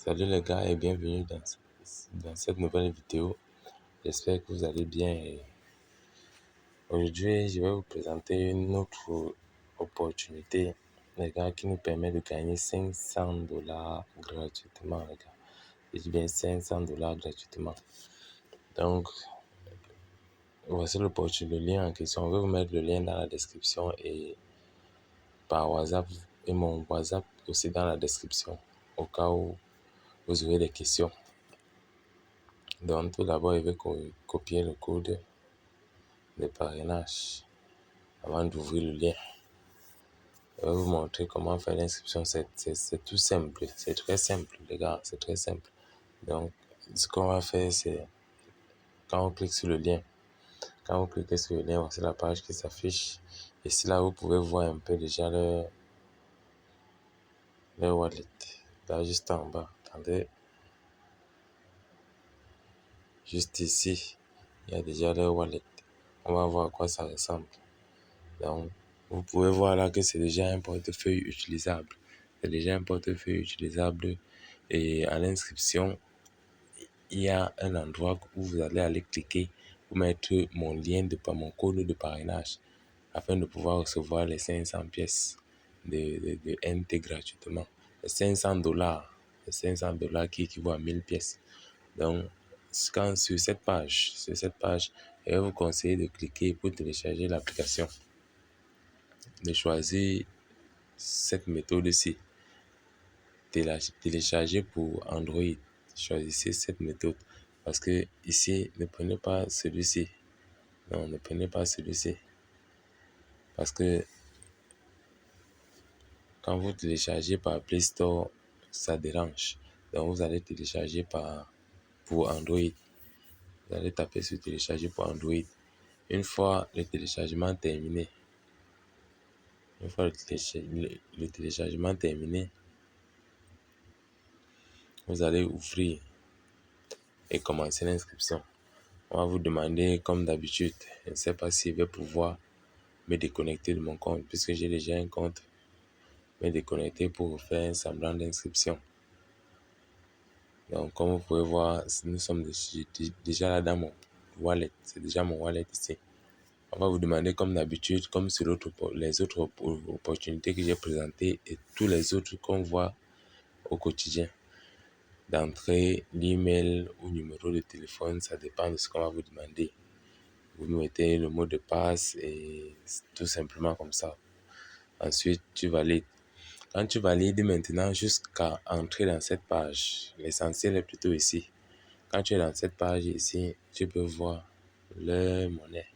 Salut les gars et bienvenue dans cette nouvelle vidéo. J'espère que vous allez bien. Aujourd'hui, je vais vous présenter une autre opportunité, les gars, qui nous permet de gagner $500 gratuitement, les gars. Je dis bien $500 gratuitement. Donc, voici l'opportunité, le lien en question. Je vais vous mettre le lien dans la description et par WhatsApp et mon WhatsApp aussi dans la description au cas où vous aurez des questions. Donc, tout d'abord, je vais copier le code de parrainage avant d'ouvrir le lien. Je vais vous montrer comment faire l'inscription. C'est tout simple. C'est très simple, les gars. C'est très simple. Donc, ce qu'on va faire, c'est quand on clique sur le lien, quand vous cliquez sur le lien, voici la page qui s'affiche. Ici, là, vous pouvez voir un peu déjà leur wallet. Là, juste en bas. Attendez. Juste ici, il y a déjà leur wallet. On va voir à quoi ça ressemble. Donc, vous pouvez voir là que c'est déjà un portefeuille utilisable. C'est déjà un portefeuille utilisable et à l'inscription, il y a un endroit où vous allez aller cliquer pour mettre mon code de parrainage afin de pouvoir recevoir les 500 pièces de NT gratuitement. Les $500, les $500 qui équivaut à 1000 pièces. Donc, sur cette page, je vais vous conseiller de cliquer pour télécharger l'application, de choisir cette méthode-ci, télécharger pour Android. Choisissez cette méthode parce que ici, ne prenez pas celui-ci. Non, ne prenez pas celui-ci parce que quand vous téléchargez par Play Store, ça dérange. Donc, vous allez télécharger pour Android. Vous allez taper sur télécharger pour Android. Une fois le téléchargement terminé, vous allez ouvrir et commencer l'inscription. On va vous demander, comme d'habitude, je ne sais pas si je vais pouvoir me déconnecter de mon compte, puisque j'ai déjà un compte, me déconnecter pour faire un semblant d'inscription. Donc, comme vous pouvez voir, nous sommes déjà là dans mon wallet. C'est déjà mon wallet ici. On va vous demander, comme d'habitude, comme sur les autres opportunités que j'ai présentées et tous les autres qu'on voit au quotidien, d'entrer l'email ou numéro de téléphone, ça dépend de ce qu'on va vous demander. Vous mettez le mot de passe et tout simplement comme ça. Ensuite, tu valides. Quand tu valides maintenant jusqu'à entrer dans cette page, l'essentiel est plutôt ici. Quand tu es dans cette page ici, tu peux voir leur monnaie.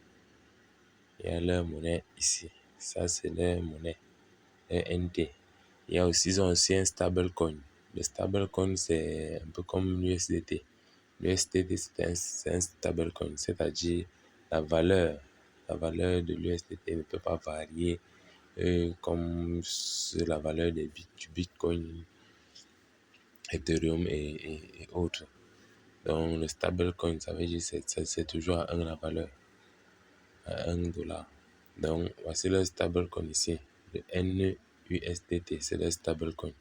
Il y a leur monnaie ici. Ça, c'est leur monnaie, leur NT. Ils ont aussi un stablecoin. Le stablecoin, c'est un peu comme l'USDT. L'USDT, c'est un stablecoin, c'est-à-dire la valeur de l'USDT ne peut pas varier comme la valeur du Bitcoin, Ethereum et autres. Donc, le stablecoin, ça veut dire que c'est toujours à 1 la valeur, à $1. Donc, voici le stablecoin ici, le NUSDT, c'est le stablecoin.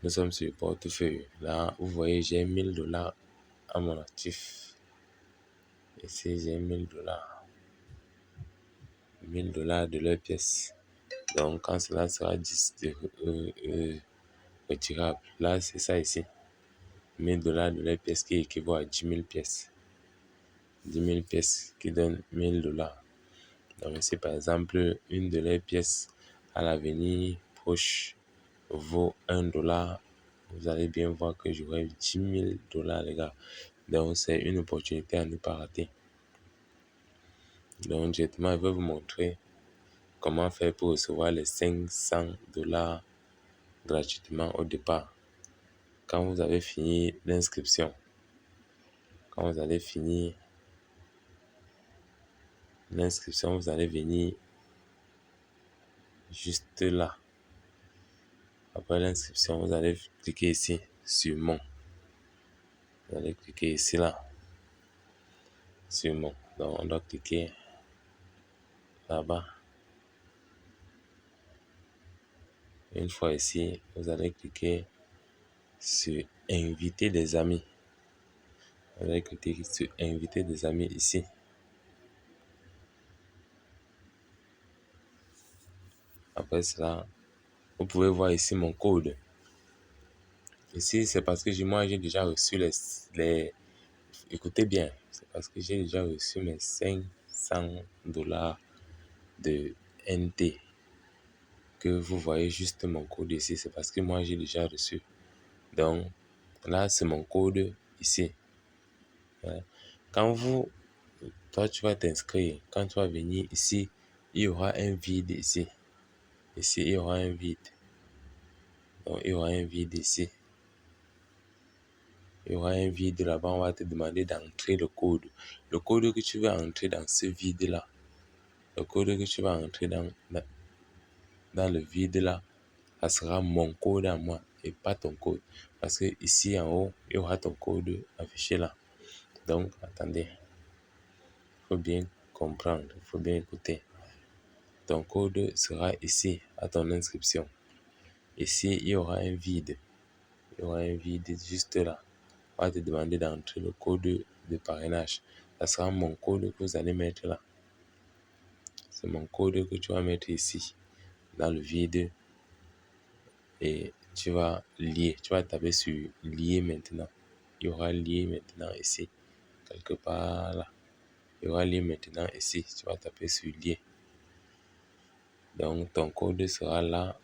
Nous sommes sur le portefeuille. Là, vous voyez, j'ai $1000 à mon actif. Ici, j'ai $1000. $1000 de leur pièce. Donc, quand cela sera retirable, là, c'est ça ici. $1000 de leur pièce qui équivaut à 10 000 pièces. 10 000 pièces qui donnent $1000. Donc, ici, par exemple, une de leurs pièces à l'avenir proche vaut $1. Vous allez bien voir que j'aurai $10 000, les gars. Donc, c'est une opportunité à ne pas rater. Donc, directement, je vais vous montrer comment faire pour recevoir les $500 gratuitement au départ. Quand vous avez fini l'inscription, vous allez venir juste là. Après l'inscription, vous allez cliquer ici sur mon. Vous allez cliquer ici là sur mon. Donc, on doit cliquer là-bas. Une fois ici, vous allez cliquer sur inviter des amis. Vous allez cliquer sur inviter des amis ici. Après cela, vous pouvez voir ici mon code. Ici, c'est parce que moi, j'ai déjà reçu les... Écoutez bien, c'est parce que j'ai déjà reçu mes $500 de NT. Que vous voyez juste mon code ici, c'est parce que moi, j'ai déjà reçu. Donc, là, c'est mon code ici. Quand toi, tu vas t'inscrire, quand tu vas venir ici, il y aura un vide ici. Ici, il y aura un vide. Donc, il y aura un vide ici. Il y aura un vide là-bas, on va te demander d'entrer le code. Le code que tu vas entrer dans ce vide-là, le code que tu vas entrer dans le vide-là, ça sera mon code à moi et pas ton code. Parce que ici en haut, il y aura ton code affiché là. Donc, attendez. Il faut bien comprendre, il faut bien écouter. Ton code sera ici à ton inscription. Ici, il y aura un vide. Il y aura un vide juste là. On va te demander d'entrer le code de parrainage. Ça sera mon code que vous allez mettre là. C'est mon code que tu vas mettre ici, dans le vide. Et tu vas lier. Tu vas taper sur lier maintenant. Il y aura lier maintenant ici. Quelque part là. Il y aura lier maintenant ici. Tu vas taper sur lier. Donc ton code sera là.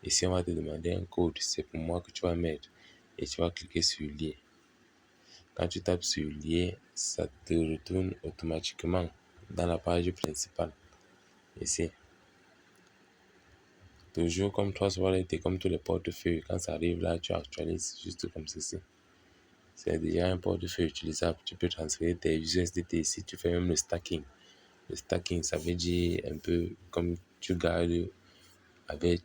Ici, on va te demander un code. C'est pour moi que tu vas mettre. Et tu vas cliquer sur lier. Quand tu tapes sur lier, ça te retourne automatiquement dans la page principale. Ici. Toujours comme Trust Wallet et comme tous les portefeuilles. Quand ça arrive là, tu actualises juste comme ceci. C'est déjà un portefeuille utilisable. Tu peux transférer tes USDT ici. Tu fais même le stacking. Le stacking, ça veut dire un peu comme tu gardes avec,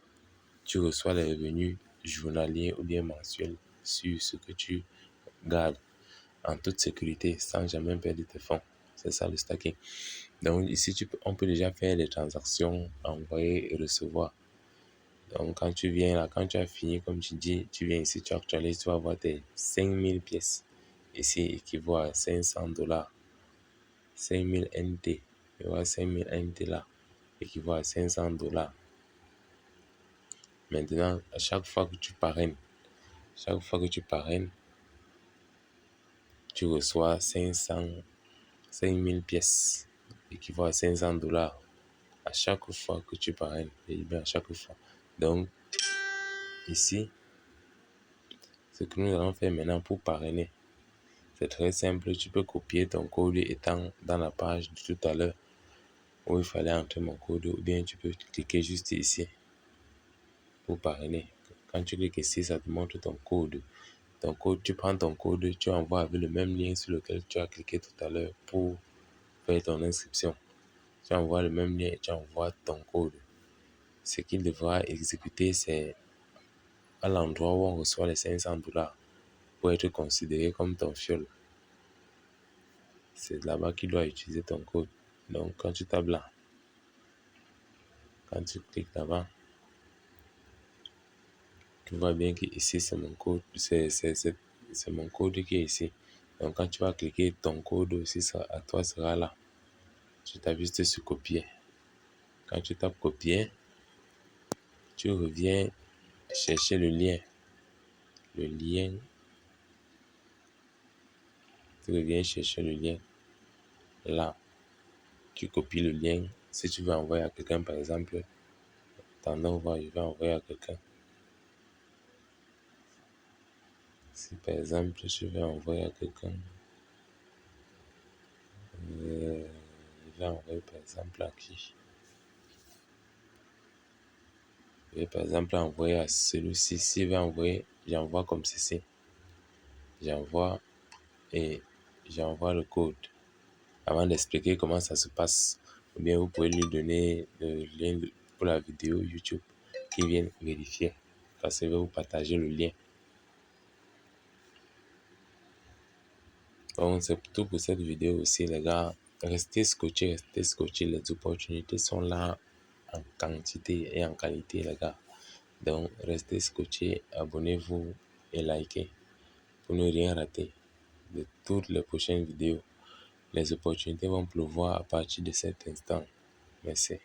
tu reçois les revenus journaliers ou bien mensuels sur ce que tu gardes en toute sécurité sans jamais perdre tes fonds. C'est ça le stacking. Donc ici, on peut déjà faire les transactions, envoyer et recevoir. Donc quand tu viens là, quand tu as fini, comme tu dis, tu viens ici, tu actualises, tu vas avoir tes 5000 pièces. Ici, équivaut à $500. 5000 NT. Tu vois, 5000 NT là, équivaut à $500. Maintenant, à chaque fois que tu parraines, tu reçois 5000 pièces, équivaut à $500 à chaque fois que tu parraines. Et bien à chaque fois. Donc, ici, ce que nous allons faire maintenant pour parrainer, c'est très simple. Tu peux copier ton code étant dans la page de tout à l'heure où il fallait entrer mon code, ou bien tu peux cliquer juste ici pour parrainer. Quand tu cliques ici, ça te montre ton code. Ton code, tu prends ton code, tu envoies avec le même lien sur lequel tu as cliqué tout à l'heure pour faire ton inscription. Tu envoies le même lien et tu envoies ton code. Ce qu'il devra exécuter, c'est à l'endroit où on reçoit les $500 pour être considéré comme ton fiole. C'est là-bas qu'il doit utiliser ton code. Donc, quand tu tapes là, quand tu cliques là-bas, tu vois bien que ici, c'est mon code. C'est mon code qui est ici. Donc, quand tu vas cliquer, ton code aussi à toi sera là. Tu tapes juste sur copier. Quand tu tapes copier, tu reviens chercher le lien. Le lien. Tu reviens chercher le lien. Là, tu copies le lien. Si tu veux envoyer à quelqu'un, par exemple, tendance, je vais envoyer à quelqu'un. Si par exemple, je vais envoyer à quelqu'un, je vais envoyer par exemple à qui? Je vais par exemple envoyer à celui-ci. Si je vais envoyer, j'envoie comme ceci. J'envoie et j'envoie le code. Avant d'expliquer comment ça se passe, ou bien vous pouvez lui donner le lien pour la vidéo YouTube qui vient vérifier. Parce que je vais vous partager le lien. Donc c'est tout pour cette vidéo aussi les gars. Restez scotchés. Les opportunités sont là en quantité et en qualité les gars. Donc, restez scotchés, abonnez-vous et likez pour ne rien rater de toutes les prochaines vidéos. Les opportunités vont pleuvoir à partir de cet instant. Merci.